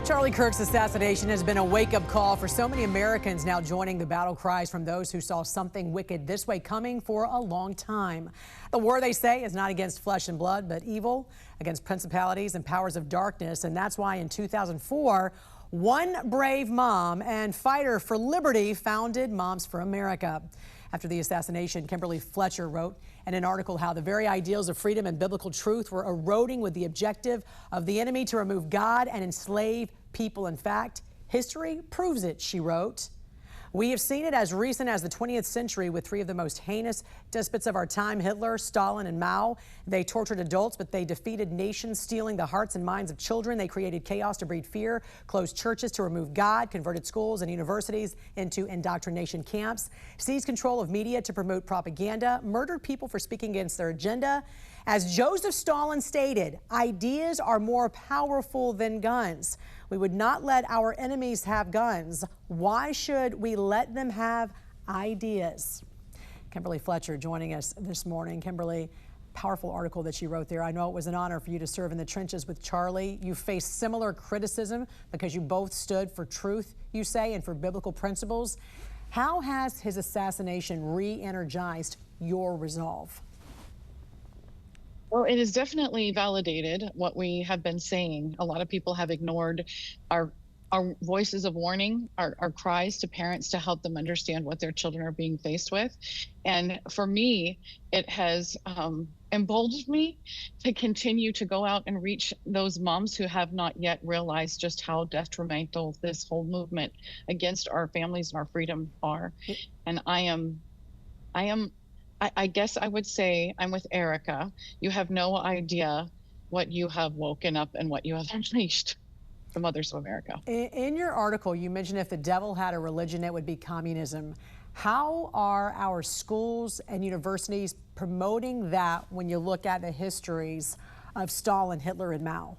Charlie Kirk's assassination has been a wake-up call for so many Americans now joining the battle cries from those who saw something wicked this way coming for a long time. The war, they say, is not against flesh and blood, but evil, against principalities and powers of darkness. And that's why in 2004, one brave mom and fighter for liberty founded Moms for America. After the assassination, Kimberly Fletcher wrote in an article how the very ideals of freedom and biblical truth were eroding with the objective of the enemy to remove God and enslave people. In fact, history proves it, she wrote. We have seen it as recent as the 20th century with three of the most heinous despots of our time, Hitler, Stalin, and Mao. They tortured adults, but they defeated nations, stealing the hearts and minds of children. They created chaos to breed fear, closed churches to remove God, converted schools and universities into indoctrination camps, seized control of media to promote propaganda, murdered people for speaking against their agenda. As Joseph Stalin stated, ideas are more powerful than guns. We would not let our enemies have guns. Why should we let them have ideas? Kimberly Fletcher joining us this morning. Kimberly, powerful article that you wrote there. I know it was an honor for you to serve in the trenches with Charlie. You faced similar criticism because you both stood for truth, you say, and for biblical principles. How has his assassination re-energized your resolve? Well, it has definitely validated what we have been saying. A lot of people have ignored our voices of warning, our cries to parents to help them understand what their children are being faced with. And for me, it has emboldened me to continue to go out and reach those moms who have not yet realized just how detrimental this whole movement against our families and our freedom are. And I guess I would say I'm with Erica. You have no idea what you have woken up and what you have unleashed, the Mothers of America. In your article, you mentioned if the devil had a religion, it would be communism. How are our schools and universities promoting that when you look at the histories of Stalin, Hitler, and Mao?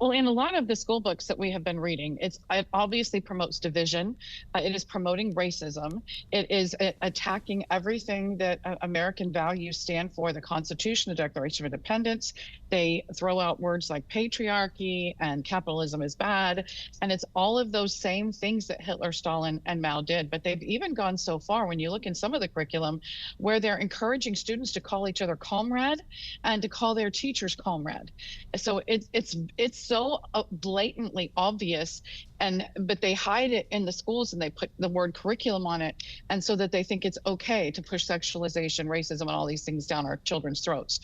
Well, in a lot of the school books that we have been reading, it obviously promotes division. It is promoting racism. It is attacking everything that American values stand for, the Constitution, the Declaration of Independence. They throw out words like patriarchy and capitalism is bad. And it's all of those same things that Hitler, Stalin, and Mao did. But they've even gone so far when you look in some of the curriculum where they're encouraging students to call each other comrade and to call their teachers comrade. So it's so blatantly obvious, but they hide it in the schools and they put the word curriculum on it, and so that they think it's okay to push sexualization, racism, and all these things down our children's throats.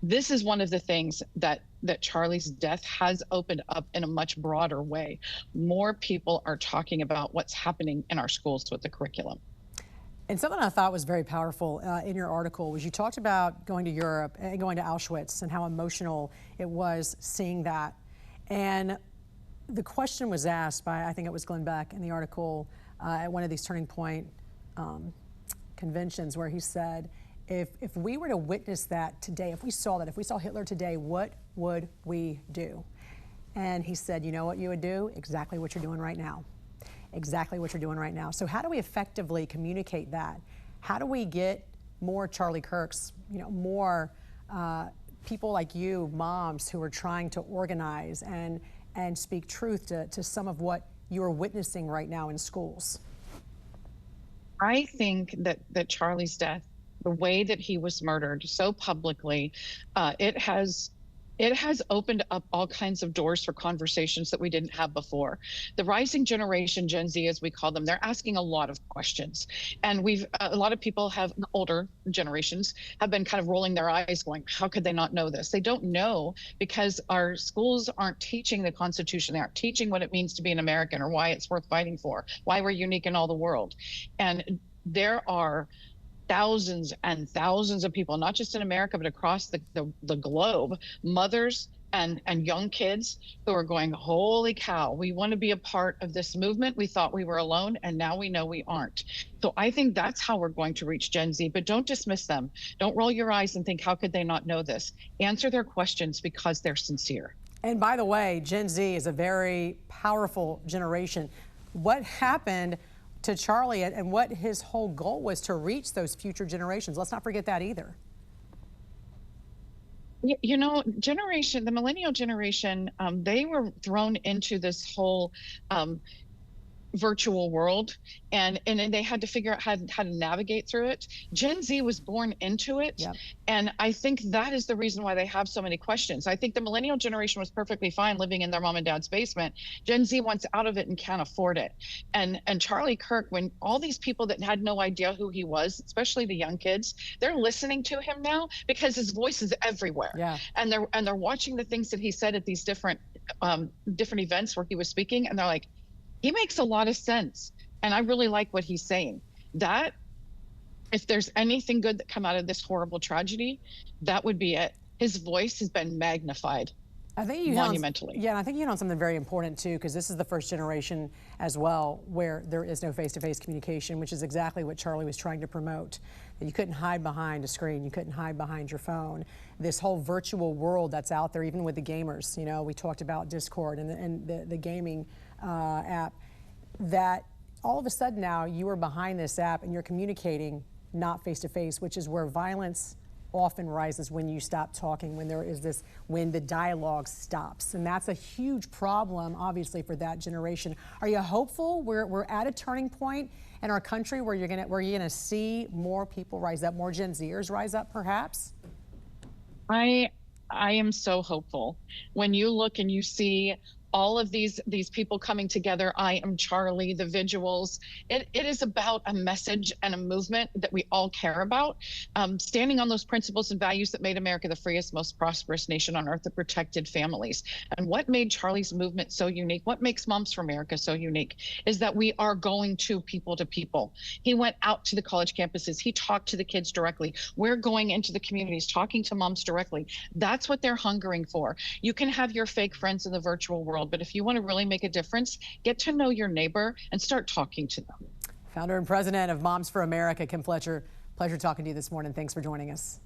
This is one of the things that Charlie's death has opened up in a much broader way. More people are talking about what's happening in our schools with the curriculum. And something I thought was very powerful in your article was you talked about going to Europe and going to Auschwitz and how emotional it was seeing that. And the question was asked by, I think it was Glenn Beck in the article at one of these Turning Point conventions, where he said, if we were to witness that today, if we saw Hitler today, what would we do? And he said, you know what you would do? Exactly what you're doing right now. Exactly what you're doing right now. So how do we effectively communicate that? How do we get more Charlie Kirks, more people like you, moms who are trying to organize and speak truth to some of what you're witnessing right now in schools? I think that Charlie's death, the way that he was murdered so publicly, it has opened up all kinds of doors for conversations that we didn't have before. The rising generation, Gen Z as we call them, they're asking a lot of questions. And a lot of people older generations have been kind of rolling their eyes going, how could they not know this? They don't know because our schools aren't teaching the Constitution. They aren't teaching what it means to be an American or why it's worth fighting for, why we're unique in all the world. And there are thousands and thousands of people, not just in America, but across the globe, mothers and young kids who are going, holy cow, we want to be a part of this movement. We thought we were alone, and now we know we aren't. So I think that's how we're going to reach Gen Z, but don't dismiss them. Don't roll your eyes and think, how could they not know this? Answer their questions because they're sincere. And by the way, Gen Z is a very powerful generation. What happened to Charlie and what his whole goal was to reach those future generations? Let's not forget that either. You know, the millennial generation, they were thrown into this whole um, virtual world, and then they had to figure out how to navigate through it. Gen Z was born into it, Yep. and I think that is the reason why they have so many questions. I think the millennial generation was perfectly fine living in their mom and dad's basement. Gen Z wants out of it and can't afford it. And Charlie Kirk, when all these people that had no idea who he was, especially the young kids, they're listening to him now because his voice is everywhere. Yeah. And they're watching the things that he said at these different events where he was speaking, and they're like, he makes a lot of sense. And I really like what he's saying. That if there's anything good that come out of this horrible tragedy, that would be it. His voice has been magnified I think you monumentally. Yeah, and I think you hit on something very important too, because this is the first generation as well where there is no face-to-face communication, which is exactly what Charlie was trying to promote. That you couldn't hide behind a screen, you couldn't hide behind your phone. This whole virtual world that's out there, even with the gamers. You know, we talked about Discord and the gaming app. That all of a sudden now you are behind this app and you're communicating not face-to-face, which is where violence often rises when you stop talking, when the dialogue stops. And that's a huge problem, obviously, for that generation. Are you hopeful we're at a turning point in our country where you're gonna see more people rise up, more Gen Zers rise up, perhaps? I am so hopeful. When you look and you see all of these people coming together, I am Charlie, the visuals. It is about a message and a movement that we all care about, standing on those principles and values that made America the freest, most prosperous nation on earth, that protected families. And what made Charlie's movement so unique, what makes Moms for America so unique, is that we are going to people. He went out to the college campuses. He talked to the kids directly. We're going into the communities, talking to moms directly. That's what they're hungering for. You can have your fake friends in the virtual world, but if you want to really make a difference, get to know your neighbor and start talking to them. Founder and president of Moms for America, Kim Fletcher, pleasure talking to you this morning. Thanks for joining us.